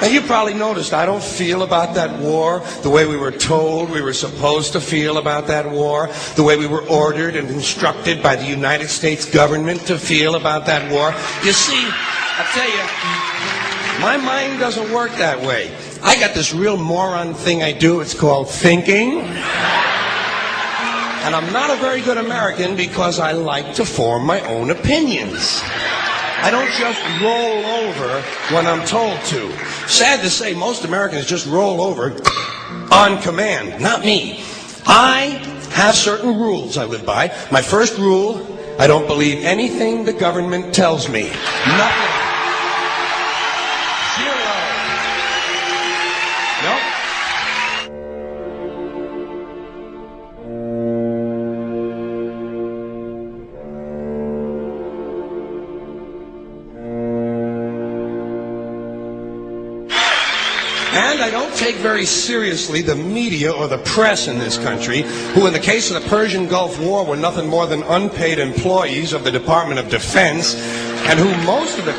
And you probably noticed I don't feel about that war the way we were told we were supposed to feel about that war, the way we were ordered and instructed by the United States government to feel about that war. You see, I tell you, my mind doesn't work that way. I got this real moron thing I do. It's called thinking. And I'm not a very good American because I like to form my own opinions. I don't just roll over when I'm told to. Sad to say, most Americans just roll over on command. Not me. I have certain rules I live by. My first rule, I don't believe anything the government tells me. Nothing. Zero. Nope. And I don't take very seriously the media or the press in this country, who in the case of the Persian Gulf War were nothing more than unpaid employees of the Department of Defense, and who most of the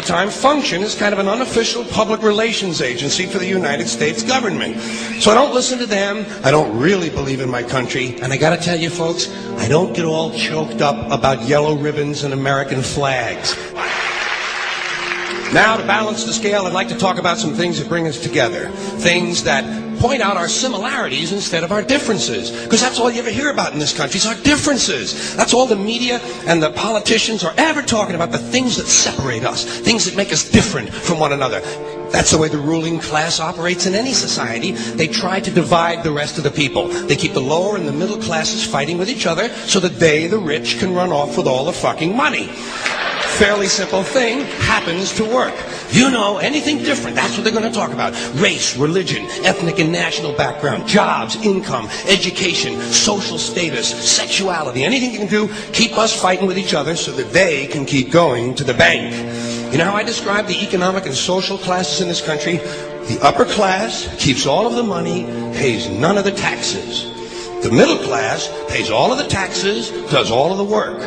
time function as kind of an unofficial public relations agency for the United States government. So I don't listen to them. I don't really believe in my country. And I gotta tell you folks, I don't get all choked up about yellow ribbons and American flags. Now, to balance the scale, I'd like to talk about some things that bring us together. Things that point out our similarities instead of our differences. Because that's all you ever hear about in this country is our differences. That's all the media and the politicians are ever talking about, the things that separate us, things that make us different from one another. That's the way the ruling class operates in any society. They try to divide the rest of the people. They keep the lower and the middle classes fighting with each other so that they, the rich, can run off with all the fucking money. Fairly simple thing, happens to work. You know, anything different, that's what they're going to talk about. Race, religion, ethnic and national background, jobs, income, education, social status, sexuality, anything you can do, keep us fighting with each other so that they can keep going to the bank. You know how I describe the economic and social classes in this country? The upper class keeps all of the money, pays none of the taxes. The middle class pays all of the taxes, does all of the work.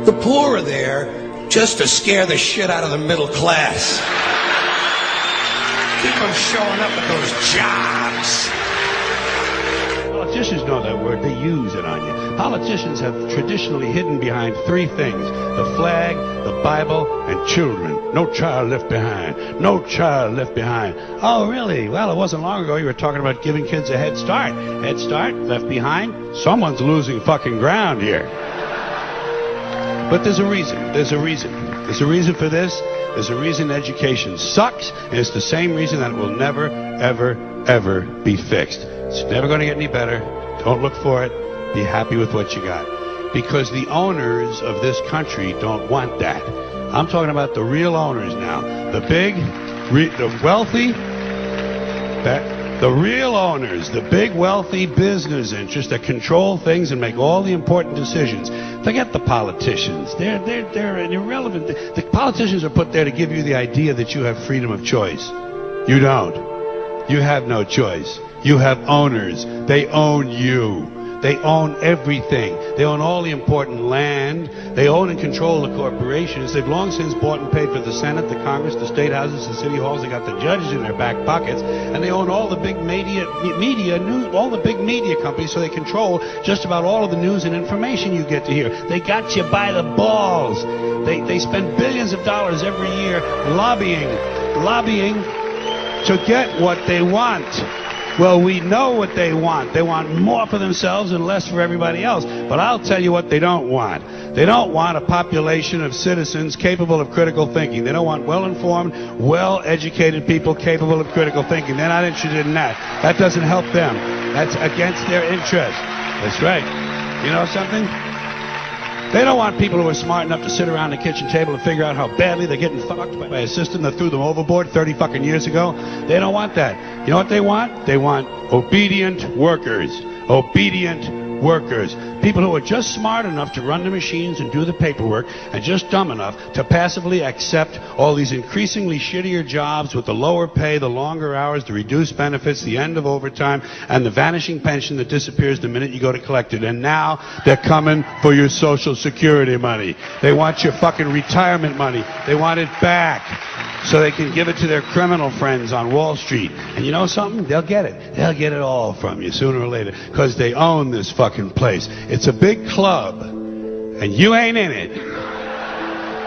The poor are there just to scare the shit out of the middle class. Keep them showing up at those jobs. Politicians know that word. They use it on you. Politicians have traditionally hidden behind three things: the flag, the Bible, and children. No child left behind. No child left behind. Oh, really? Well, it wasn't long ago you were talking about giving kids a head start. Head start? Left behind? Someone's losing fucking ground here. But there's a reason. There's a reason. There's a reason for this. There's a reason education sucks, and it's the same reason that it will never, ever, ever be fixed. It's never going to get any better. Don't look for it. Be happy with what you got. Because the owners of this country don't want that. I'm talking about the real owners now. The big, the wealthy, the real owners, the big wealthy business interests that control things and make all the important decisions. Forget the politicians. They're irrelevant. The politicians are put there to give you the idea that you have freedom of choice. You don't. You have no choice. You have owners. They own you. They own everything. They own all the important land. They own and control the corporations. They've long since bought and paid for the Senate, the Congress, the state houses, the city halls. They got the judges in their back pockets, and they own all the big media news, all the big media companies. So they control just about all of the news and information you get to hear. They got you by the balls. They spend billions of dollars every year lobbying to get what they want. Well, we know what they want. They want more for themselves and less for everybody else. But I'll tell you what they don't want. They don't want a population of citizens capable of critical thinking. They don't want well-informed, well-educated people capable of critical thinking. They're not interested in that. That doesn't help them. That's against their interest. That's right. You know something? They don't want people who are smart enough to sit around the kitchen table and figure out how badly they're getting fucked by a system that threw them overboard 30 fucking years ago. They don't want that. You know what they want? They want obedient workers. Obedient workers. People who are just smart enough to run the machines and do the paperwork, and just dumb enough to passively accept all these increasingly shittier jobs with the lower pay, the longer hours, the reduced benefits, the end of overtime, and the vanishing pension that disappears the minute you go to collect it. And now they're coming for your Social Security money. They want your fucking retirement money. They want it back. so they can give it to their criminal friends on Wall Street. And you know something? They'll get it. They'll get it all from you sooner or later, because they own this fucking place. It's a big club, and you ain't in it.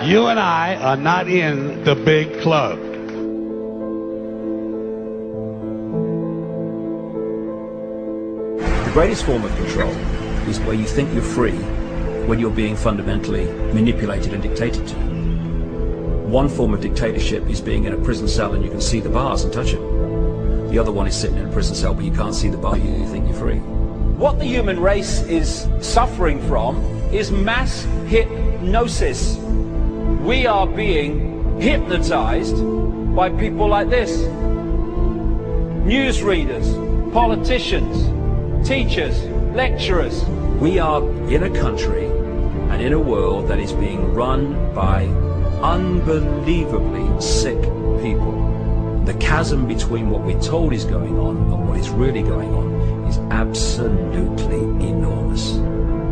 You and I are not in the big club. The greatest form of control is where you think you're free when you're being fundamentally manipulated and dictated to. One form of dictatorship is being in a prison cell and you can see the bars and touch them. The other one is sitting in a prison cell but you can't see the bar, you think you're free. What the human race is suffering from is mass hypnosis. We are being hypnotized by people like this. Newsreaders, politicians, teachers, lecturers. We are in a country and in a world that is being run by unbelievably sick people. The chasm between what we're told is going on and what is really going on is absolutely enormous.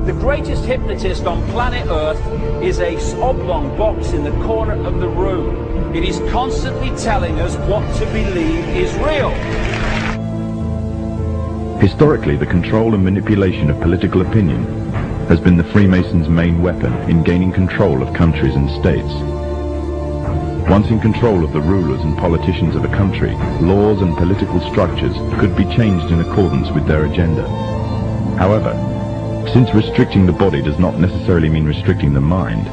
The greatest hypnotist on planet Earth is a oblong box in the corner of the room. It is constantly telling us what to believe is real. Historically, the control and manipulation of political opinion has been the Freemasons' main weapon in gaining control of countries and states. Once in control of the rulers and politicians of a country, laws and political structures could be changed in accordance with their agenda. However, since restricting the body does not necessarily mean restricting the mind,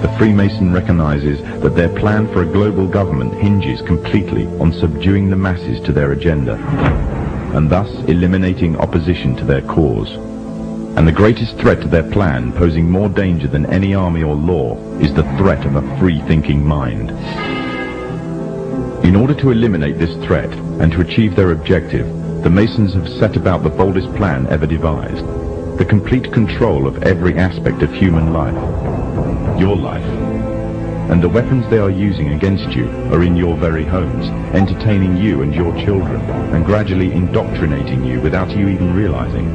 the Freemason recognizes that their plan for a global government hinges completely on subduing the masses to their agenda, and thus eliminating opposition to their cause. And the greatest threat to their plan, posing more danger than any army or law, is the threat of a free-thinking mind. In order to eliminate this threat and to achieve their objective, the Masons have set about the boldest plan ever devised: the complete control of every aspect of human life, your life. And the weapons they are using against you are in your very homes, entertaining you and your children, and gradually indoctrinating you without you even realizing.